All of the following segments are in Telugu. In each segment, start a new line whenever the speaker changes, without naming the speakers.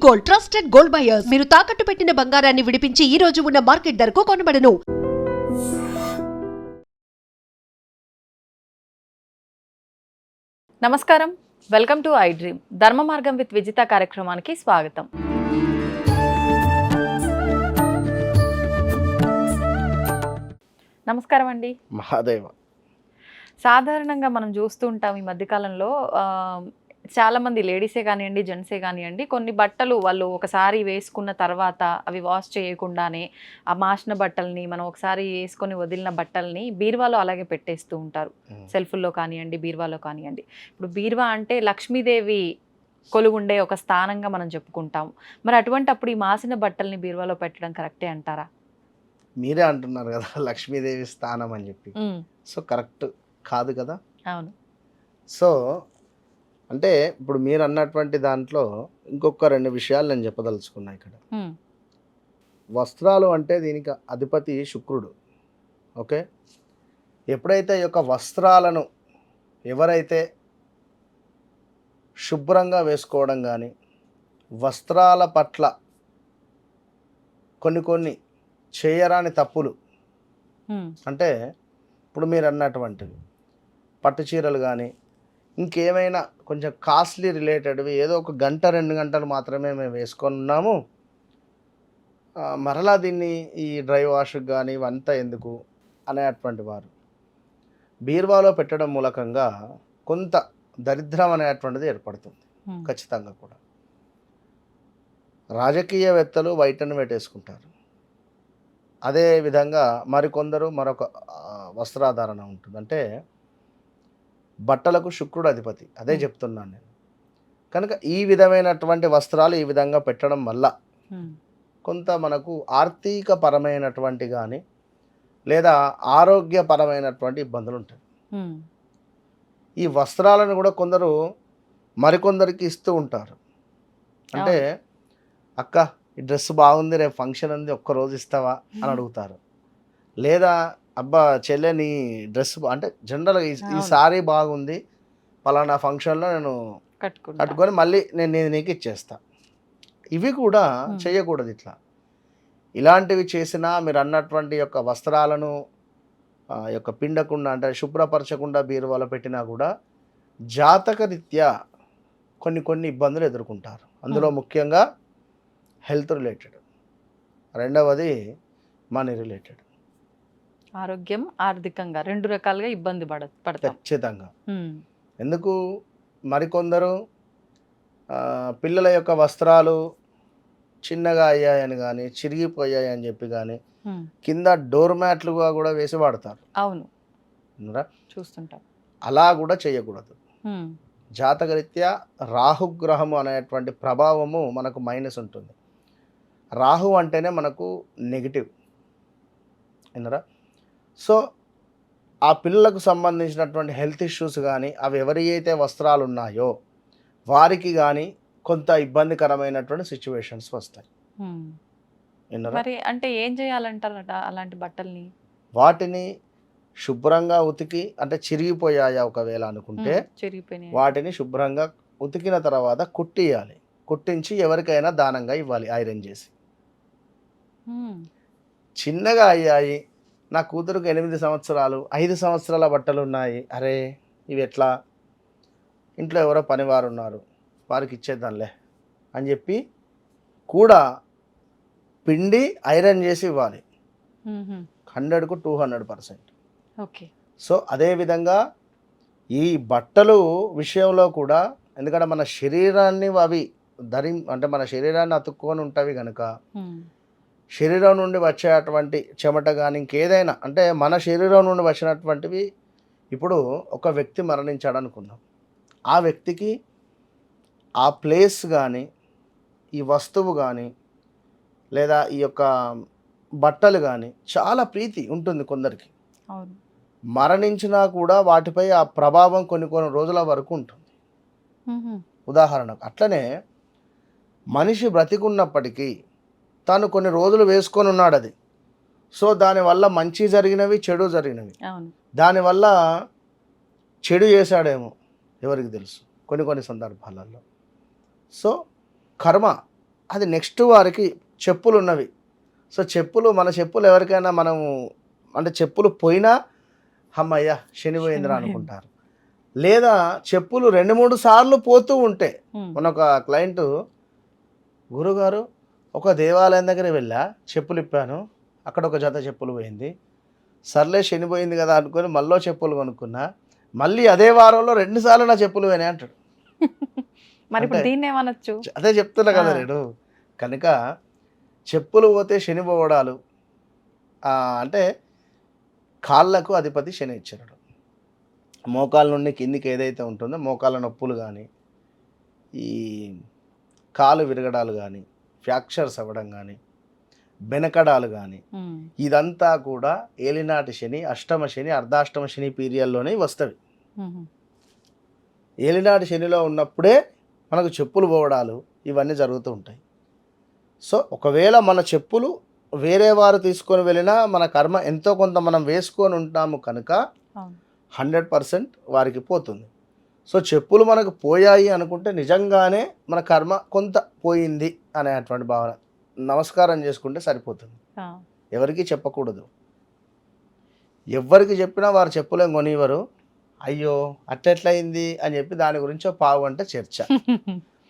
Gold, trusted gold buyers. మీరు తాకట్టు పెట్టిన బంగారాన్ని విడిపించి ఈ రోజు ఉన్న మార్కెట్ ధరకు కొనబడను.
నమస్కారం, వెల్కమ్ టు ఐ డ్రీమ్. ధర్మ మార్గం విత్ విజిత కార్యక్రమానికి స్వాగతం. నమస్కారం అండి.
మహాదేవ.
సాధారణంగా మనం చూస్తూ ఉంటాం ఈ మధ్యకాలంలో చాలామంది లేడీసే కానివ్వండి, జెంట్సే కానివ్వండి, కొన్ని బట్టలు వాళ్ళు ఒకసారి వేసుకున్న తర్వాత అవి వాష్ చేయకుండానే ఆ మాసిన బట్టల్ని మనం ఒకసారి వేసుకొని వదిలిన బట్టల్ని బీరువాలో అలాగే పెట్టేస్తూ ఉంటారు. సెల్ఫ్ల్లో కానివ్వండి, బీరువాలో కానివ్వండి. ఇప్పుడు బీరువా అంటే లక్ష్మీదేవి కొలువుండే ఒక స్థానంగా మనం చెప్పుకుంటాం. మరి అటువంటప్పుడు ఈ మాసిన బట్టల్ని బీరువాలో పెట్టడం కరెక్టే అంటారా?
మీరే అంటున్నారు కదా లక్ష్మీదేవి స్థానం అని చెప్పి. సో కరెక్ట్ కాదు కదా.
అవును.
సో అంటే ఇప్పుడు మీరు అన్నటువంటి దాంట్లో ఇంకొక రెండు విషయాలు నేను చెప్పదలుచుకున్నా ఇక్కడ. వస్త్రాలు అంటే దీనికి అధిపతి శుక్రుడు. ఓకే, ఎప్పుడైతే ఈ యొక్క వస్త్రాలను ఎవరైతే శుభ్రంగా వేసుకోవడం కానీ, వస్త్రాల పట్ల కొన్ని చేయరాని తప్పులు అంటే ఇప్పుడు మీరు అన్నటువంటివి పట్టు చీరలు కానీ ఇంకేమైనా కొంచెం కాస్ట్లీ రిలేటెడ్వి ఏదో ఒక గంట 2 గంటలు మాత్రమే మేము వేసుకొని ఉన్నాము, మరలా దీన్ని ఈ డ్రై వాష్కి కానీ ఇవంతా ఎందుకు అనేటువంటి వారు బీరువాలో పెట్టడం మూలకంగా కొంత దరిద్రం అనేటువంటిది ఏర్పడుతుంది. ఖచ్చితంగా కూడా రాజకీయవేత్తలు వైటను పెట్టేసుకుంటారు. అదేవిధంగా మరికొందరు మరొక వస్త్రాధారణ ఉంటుంది. అంటే బట్టలకు శుక్రుడు అధిపతి, అదే చెప్తున్నాను నేను. కనుక ఈ విధమైనటువంటి వస్త్రాలు ఈ విధంగా పెట్టడం వల్ల కొంత మనకు ఆర్థిక పరమైనటువంటి కానీ లేదా ఆరోగ్యపరమైనటువంటి ఇబ్బందులు ఉంటాయి. ఈ వస్త్రాలను కూడా కొందరు మరికొందరికి ఇస్తూ ఉంటారు. అంటే అక్క ఈ డ్రెస్ బాగుంది, రేపు ఫంక్షన్ ఉంది, ఒక్కరోజు ఇస్తావా అని అడుగుతారు. లేదా అబ్బా చెల్లె నీ డ్రెస్ అంటే జనరల్గా ఈ సారీ బాగుంది, పలానా ఫంక్షన్లో నేను కట్టుకొని మళ్ళీ నేను నీకు ఇచ్చేస్తా. ఇవి కూడా చేయకూడదు. ఇట్లా ఇలాంటివి చేసినా మీరు అన్నటువంటి యొక్క వస్త్రాలను యొక్క పిండకుండా అంటే శుభ్రపరచకుండా బీరువాలో పెట్టినా కూడా జాతకరీత్యా కొన్ని ఇబ్బందులు ఎదుర్కొంటారు. అందులో ముఖ్యంగా హెల్త్ రిలేటెడ్, రెండవది మనీ రిలేటెడ్,
ఆరోగ్యం ఆర్థికంగా 2 రకాలుగా ఇబ్బంది పడతాం
ఖచ్చితంగా. ఎందుకు మరికొందరు పిల్లల యొక్క వస్త్రాలు చిన్నగా అయ్యాయని కానీ చిరిగిపోయాయని చెప్పి కానీ కింద డోర్ మ్యాట్లుగా కూడా వేసి వాడతారు.
అవును, చూస్తుంటాం.
అలా కూడా చేయకూడదు. జాతకరీత్యా రాహుగ్రహము అనేటువంటి ప్రభావము మనకు మైనస్ ఉంటుంది. రాహు అంటేనే మనకు నెగిటివ్, విన్నరా. సో ఆ పిల్లలకు సంబంధించినటువంటి హెల్త్ ఇష్యూస్ కానీ అవి ఎవరి అయితే వస్త్రాలు ఉన్నాయో వారికి కానీ కొంత ఇబ్బందికరమైనటువంటి సిచ్యువేషన్స్ వస్తాయి.
మరి అంటే ఏం చేయాలంటారట అలాంటి బట్టల్ని?
వాటిని శుభ్రంగా ఉతికి, అంటే చిరిగిపోయాయా ఒకవేళ అనుకుంటే వాటిని శుభ్రంగా ఉతికిన తర్వాత కుట్టియాలి. కుట్టించి ఎవరికైనా దానంగా ఇవ్వాలి, ఐరన్ చేసి. చిన్నగా అయ్యాయి, నా కూతురుకు 8 సంవత్సరాలు 5 సంవత్సరాల బట్టలు ఉన్నాయి, అరే ఇవి ఎట్లా, ఇంట్లో ఎవరో పనివారు ఉన్నారు వారికి ఇచ్చేద్దాంలే అని చెప్పి కూడా పిండి ఐరన్ చేసి ఇవ్వాలి. 100కు 200%.
ఓకే.
సో అదేవిధంగా ఈ బట్టలు విషయంలో కూడా, ఎందుకంటే మన శరీరాన్ని అవి అంటే మన శరీరాన్ని అతుక్కొని ఉంటవి కనుక శరీరం నుండి వచ్చేటువంటి చెమట కానీ ఇంకేదైనా, అంటే మన శరీరం నుండి వచ్చినటువంటివి, ఇప్పుడు ఒక వ్యక్తి మరణించాడు అనుకుందాం, ఆ వ్యక్తికి ఆ ప్లేస్ కానీ ఈ వస్తువు కానీ లేదా ఈ యొక్క బట్టలు కానీ చాలా ప్రీతి ఉంటుంది కొందరికి. మరణించినా కూడా వాటిపై ఆ ప్రభావం కొన్ని రోజుల వరకు ఉంటుంది. ఉదాహరణకు అట్లనే మనిషి బ్రతికున్నప్పటికీ తను కొన్ని రోజులు వేసుకొని ఉన్నాడు అది. సో దానివల్ల మంచి జరిగినవి, చెడు జరిగినవి. దానివల్ల చెడు చేశాడేమో ఎవరికి తెలుసు కొన్ని సందర్భాలలో. సో కర్మ అది నెక్స్ట్ వారికి చెప్పులు ఉన్నవి. సో చెప్పులు మన చెప్పులు ఎవరికైనా మనము అంటే చెప్పులు పోయినా హమ్మయ్య శని పోయిందిరా అనుకుంటారు. లేదా చెప్పులు 2-3 సార్లు పోతూ ఉంటే మన ఒక క్లయింట్ గురుగారు ఒక దేవాలయం దగ్గర వెళ్ళా చెప్పులు ఇప్పాను, అక్కడ ఒక జత చెప్పులు పోయింది, సర్లే శని పోయింది కదా అనుకొని మళ్ళీ చెప్పులు కొనుక్కున్నా, మళ్ళీ అదే వారంలో 2 సార్లు నా చెప్పులు పోయినాయి అంటాడు.
మరి ఇప్పుడు దీన్ని ఏమనొచ్చు?
అదే చెప్తున్నా కదా నేను. కనుక చెప్పులు పోతే శని పోవడాలు అంటే కాళ్ళకు అధిపతి శని ఇచ్చాడు. మోకాళ్ళ నుండి కిందికి ఏదైతే ఉంటుందో మోకాళ్ళ నొప్పులు కానీ, ఈ కాలు విరగడాలు కానీ, ఫ్రాక్చర్స్ అవ్వడం కానీ, బెనకడాలు కానీ, ఇదంతా కూడా ఏలినాటి శని, అష్టమ శని, అర్ధాష్టమ శని పీరియడ్లోనే వస్తవి. ఏలినాటి శనిలో ఉన్నప్పుడే మనకు చెప్పులు పోవడాలు ఇవన్నీ జరుగుతూ ఉంటాయి. సో ఒకవేళ మన చెప్పులు వేరే వారు తీసుకొని వెళ్ళినా మన కర్మ ఎంతో కొంత మనం వేసుకొని ఉంటాము కనుక 100% వారికి పోతుంది. సో చెప్పులు మనకు పోయాయి అనుకుంటే నిజంగానే మన కర్మ కొంత పోయింది అనేటువంటి భావన, నమస్కారం చేసుకుంటే సరిపోతుంది. ఎవరికి చెప్పకూడదు. ఎవరికి చెప్పినా వారు చెప్పులేం కొనివ్వరు. అయ్యో అట్లెట్లయింది అని చెప్పి దాని గురించి పావు అంటే చర్చ.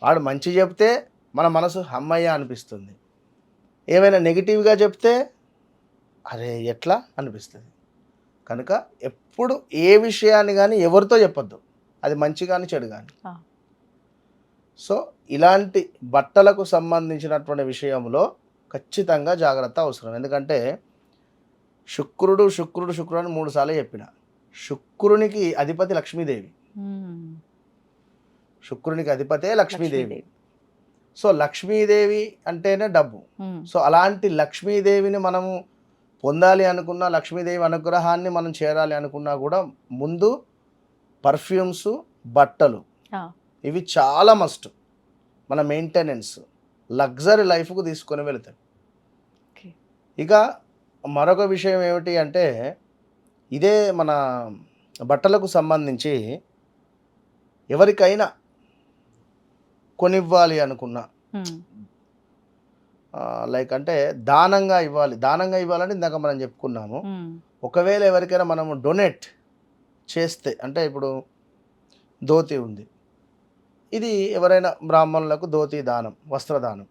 వాడు మంచి చెప్తే మన మనసు హమ్మయ్య అనిపిస్తుంది, ఏమైనా నెగిటివ్గా చెప్తే అరే ఎట్లా అనిపిస్తుంది. కనుక ఎప్పుడు ఏ విషయాన్ని కానీ ఎవరితో చెప్పొద్దు, అది మంచి కానీ చెడు కానీ. సో ఇలాంటి బట్టలకు సంబంధించినటువంటి విషయంలో ఖచ్చితంగా జాగ్రత్త అవసరం. ఎందుకంటే శుక్రుడు అని 3 సార్లు చెప్పిన. శుక్రునికి అధిపతి లక్ష్మీదేవి, శుక్రునికి అధిపతే లక్ష్మీదేవి. సో లక్ష్మీదేవి అంటేనే డబ్బు. సో అలాంటి లక్ష్మీదేవిని మనము పొందాలి అనుకున్నా, లక్ష్మీదేవి అనుగ్రహాన్ని మనం చేరాలి అనుకున్నా కూడా ముందు పర్ఫ్యూమ్స్, బట్టలు ఇవి చాలా మస్ట్. మన మెయింటెనెన్స్ లగ్జరీ లైఫ్కు తీసుకొని వెళతాయి. ఇక మరొక విషయం ఏమిటి అంటే ఇదే మన బట్టలకు సంబంధించి ఎవరికైనా కొనివ్వాలి అనుకున్నా, లైక్ అంటే దానంగా ఇవ్వాలని ఇందాక మనం చెప్పుకున్నాము. ఒకవేళ ఎవరికైనా మనము డొనేట్ చేస్తే, అంటే ఇప్పుడు ధోతి ఉంది, ఇది ఎవరైనా బ్రాహ్మణులకు ధోతి దానం, వస్త్రదానం.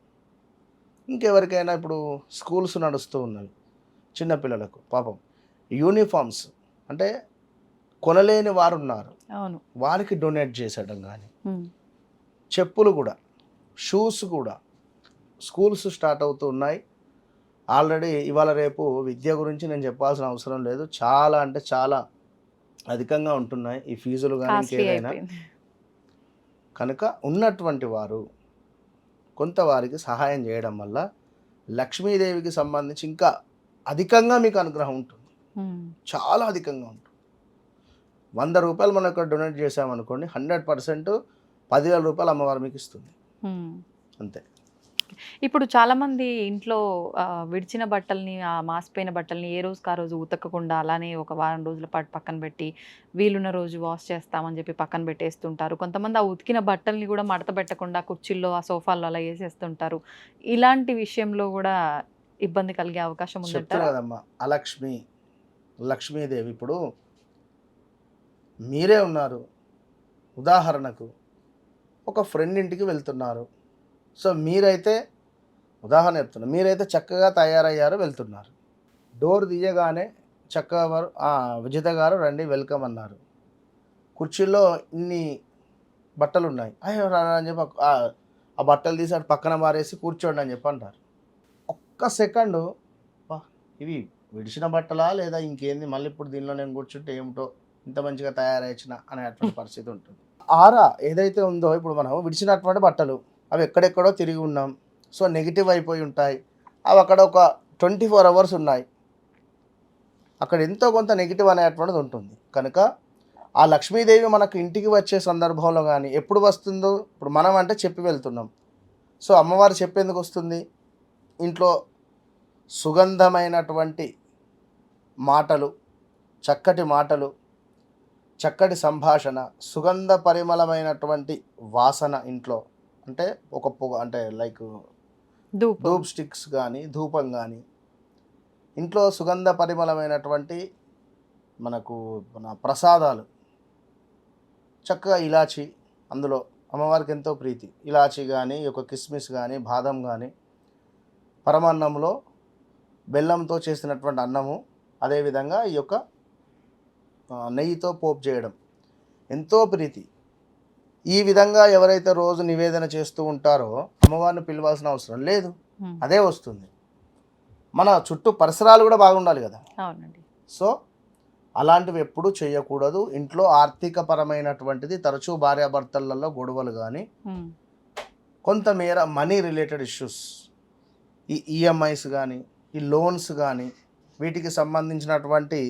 ఇంకెవరికైనా ఇప్పుడు స్కూల్స్ నడుస్తూ ఉన్నవి, చిన్నపిల్లలకు పాపం యూనిఫామ్స్ అంటే కొనలేని వారు ఉన్నారు, వారికి డొనేట్ చేసేయడం కానీ, చెప్పులు కూడా, షూస్ కూడా. స్కూల్స్ స్టార్ట్ అవుతూ ఉన్నాయి ఆల్రెడీ. ఇవాళ రేపు విద్య గురించి నేను చెప్పాల్సిన అవసరం లేదు, చాలా అంటే చాలా అధికంగా ఉంటున్నాయి ఈ ఫీజులు కానీ ఇంకేదైనా. కనుక ఉన్నటువంటి వారు కొంత వారికి సహాయం చేయడం వల్ల లక్ష్మీదేవికి సంబంధించి ఇంకా అధికంగా మీకు అనుగ్రహం ఉంటుంది, చాలా అధికంగా ఉంటుంది. 100 రూపాయలు మనం ఇక్కడ డొనేట్ చేసామనుకోండి, 100% 10,000 రూపాయలు అమ్మవారు మీకు ఇస్తుంది, అంతే.
ఇప్పుడు చాలామంది ఇంట్లో విడిచిన బట్టల్ని, మాసిపోయిన బట్టల్ని ఏ రోజుకి ఆ రోజు ఉతకకుండా అలానే ఒక వారం రోజుల పాటు పక్కన పెట్టి వీలున్న రోజు వాష్ చేస్తామని చెప్పి పక్కన పెట్టేస్తుంటారు. కొంతమంది ఆ ఉతికిన బట్టల్ని కూడా మడత పెట్టకుండా కుర్చీల్లో, ఆ సోఫాల్లో అలా వేసేస్తుంటారు. ఇలాంటి విషయంలో కూడా ఇబ్బంది కలిగే అవకాశం ఉందంటారా?
కదమ్మా, లక్ష్మీదేవి ఇప్పుడు మీరే ఉన్నారు, ఉదాహరణకు ఒక ఫ్రెండ్ ఇంటికి వెళ్తున్నారు. సో మీరైతే ఉదాహరణ చెప్తున్నారు, మీరైతే చక్కగా తయారయ్యారు, వెళ్తున్నారు. డోర్ తీయగానే చక్కగా వారు విజిత గారు రండి వెల్కమ్ అన్నారు. కుర్చీల్లో ఇన్ని బట్టలు ఉన్నాయి, అయ్యో అని చెప్పి ఆ బట్టలు తీసి అటు పక్కన మారేసి కూర్చోండి అని చెప్పి అంటారు. ఒక్క సెకండు ఇవి విడిచిన బట్టలా లేదా ఇంకేంది, మళ్ళీ ఇప్పుడు దీనిలో నేను కూర్చుంటే ఏమిటో ఇంత మంచిగా తయారైన అనేటువంటి పరిస్థితి ఉంటుంది. ఆరా ఏదైతే ఉందో ఇప్పుడు మనం విడిచినటువంటి బట్టలు అవి ఎక్కడెక్కడో తిరిగి ఉన్నాం, సో నెగిటివ్ అయిపోయి ఉంటాయి. అవి అక్కడ ఒక 24 అవర్స్ ఉన్నాయి, అక్కడ ఎంతో కొంత నెగిటివ్ అనేటువంటిది ఉంటుంది. కనుక ఆ లక్ష్మీదేవి మనకు ఇంటికి వచ్చే సందర్భంలో కానీ ఎప్పుడు వస్తుందో, ఇప్పుడు మనం అంటే చెప్పి వెళ్తున్నాం, సో అమ్మవారు చెప్పేందుకు వస్తుంది, ఇంట్లో సుగంధమైనటువంటి మాటలు, చక్కటి సంభాషణ, సుగంధ పరిమళమైనటువంటి వాసన ఇంట్లో, అంటే ఒక పొగ అంటే లైక్ ధూప్ స్టిక్స్ కానీ ధూపం కానీ, ఇంట్లో సుగంధ పరిమళమైనటువంటి మనకు మన ప్రసాదాలు, చక్కగా ఇలాచి, అందులో అమ్మవారికి ఎంతో ప్రీతి ఇలాచి కానీ, ఈ యొక్క కిస్మిస్ కానీ, బాదం కానీ, పరమాన్నంలో బెల్లంతో చేసినటువంటి అన్నము, అదేవిధంగా ఈ యొక్క నెయ్యితో పోపు చేయడం ఎంతో ప్రీతి. ఈ విధంగా ఎవరైతే రోజు నివేదన చేస్తూ ఉంటారో అమ్మవారిని పిలవాల్సిన అవసరం లేదు, అదే వస్తుంది. మన చుట్టూ పరిసరాలు కూడా బాగుండాలి కదా.
అవునండి.
సో అలాంటివి ఎప్పుడూ చేయకూడదు. ఇంట్లో ఆర్థిక పరమైనటువంటిది తరచూ భార్యాభర్తలలో గొడవలు కానీ, కొంతమేర మనీ రిలేటెడ్ ఇష్యూస్, ఈ ఈఎంఐస్ కానీ, ఈ లోన్స్ కానీ, వీటికి సంబంధించినటువంటి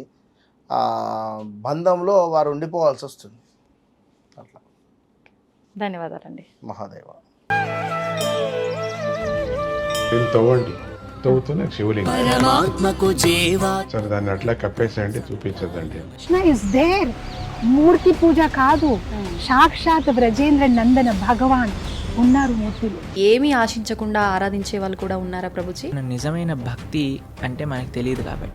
బంధంలో వారు ఉండిపోవాల్సి వస్తుంది. అట్లా.
ధన్యవాదాలండి.
మహాదేవ.
దీన్ని తవ్వండి, తవ్వుతూనే శివలింగం.
పరమాత్మకు జీవా
సరే దాన్ని అట్లా కప్పేసేయండి, చూపించదండి.
Krishna is there. మూర్తి పూజ కాదు, సాక్షాత్ బ్రజేంద్ర నందన భగవాన్ ఉన్నారు మూర్తిలో.
ఏమీ ఆశించకుండా ఆరాధించే వాళ్ళు కూడా ఉన్నారా ప్రభుజీ?
నిజమైన భక్తి అంటే మనకు తెలియదు కాబట్టి